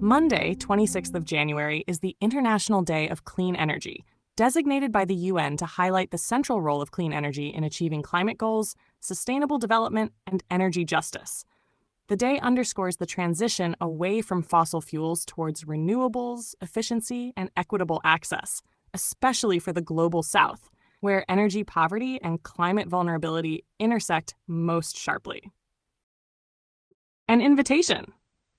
Monday, 26th of January, is the International Day of Clean Energy, designated by the UN to highlight the central role of clean energy in achieving climate goals, sustainable development, and energy justice. The day underscores the transition away from fossil fuels towards renewables, efficiency, and equitable access, especially for the Global South, where energy poverty and climate vulnerability intersect most sharply. An invitation.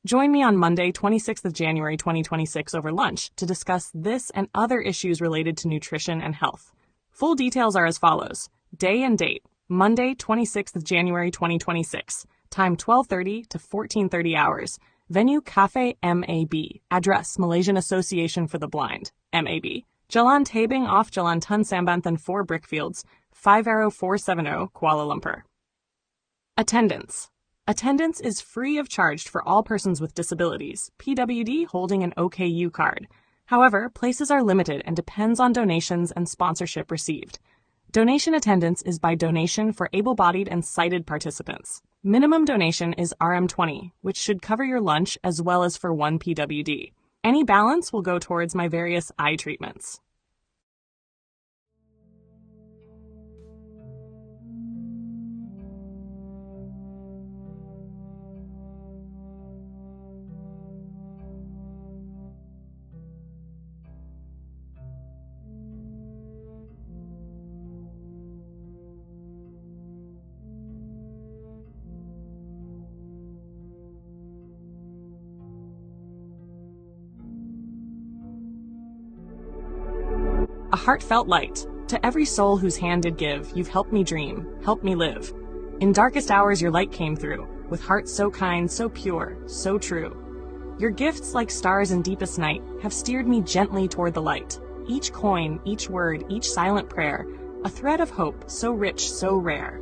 Join me on Monday, 26th of January 2026 over lunch to discuss this and other issues related to nutrition and health. Full details are as follows. Day and date, Monday, 26th of January 2026, time 12:30 to 14:30 hours. Venue Cafe MAB, address Malaysian Association for the Blind, MAB. Jalan Tabing off Jalan Tun Sambanthan 4 Brickfields, 50470, Kuala Lumpur. Attendance. Attendance is free of charge for all persons with disabilities, PWD holding an OKU card. However, places are limited and depends on donations and sponsorship received. Donation attendance is by donation for able-bodied and sighted participants. Minimum donation is RM20, which should cover your lunch as well as for one PWD. Any balance will go towards my various eye treatments. A heartfelt light. To every soul whose hand did give, you've helped me dream, helped me live. In darkest hours your light came through, with hearts so kind, so pure, so true. Your gifts, like stars in deepest night, have steered me gently toward the light. Each coin, each word, each silent prayer, a thread of hope, so rich, so rare.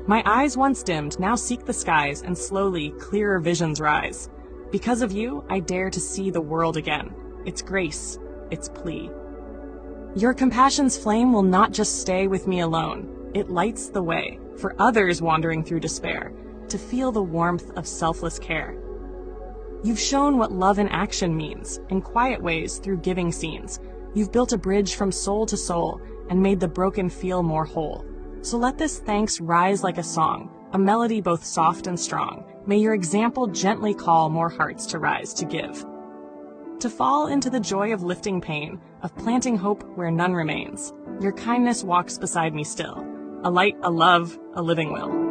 My eyes once dimmed, now seek the skies, and slowly, clearer visions rise. Because of you, I dare to see the world again. Its grace, its plea. Your compassion's flame will not just stay with me alone. It lights the way for others wandering through despair to feel the warmth of selfless care. You've shown what love in action means, in quiet ways through giving scenes. You've built a bridge from soul to soul and made the broken feel more whole. So let this thanks rise like a song, a melody both soft and strong. May your example gently call more hearts to rise to give. To fall into the joy of lifting pain, of planting hope where none remains. Your kindness walks beside me still, a light, a love, a living will.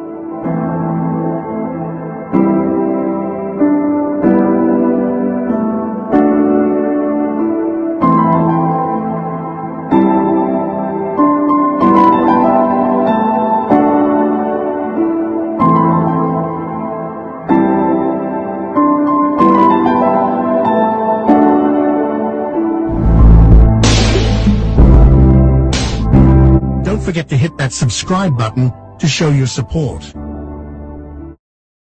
Don't forget to hit that subscribe button to show your support.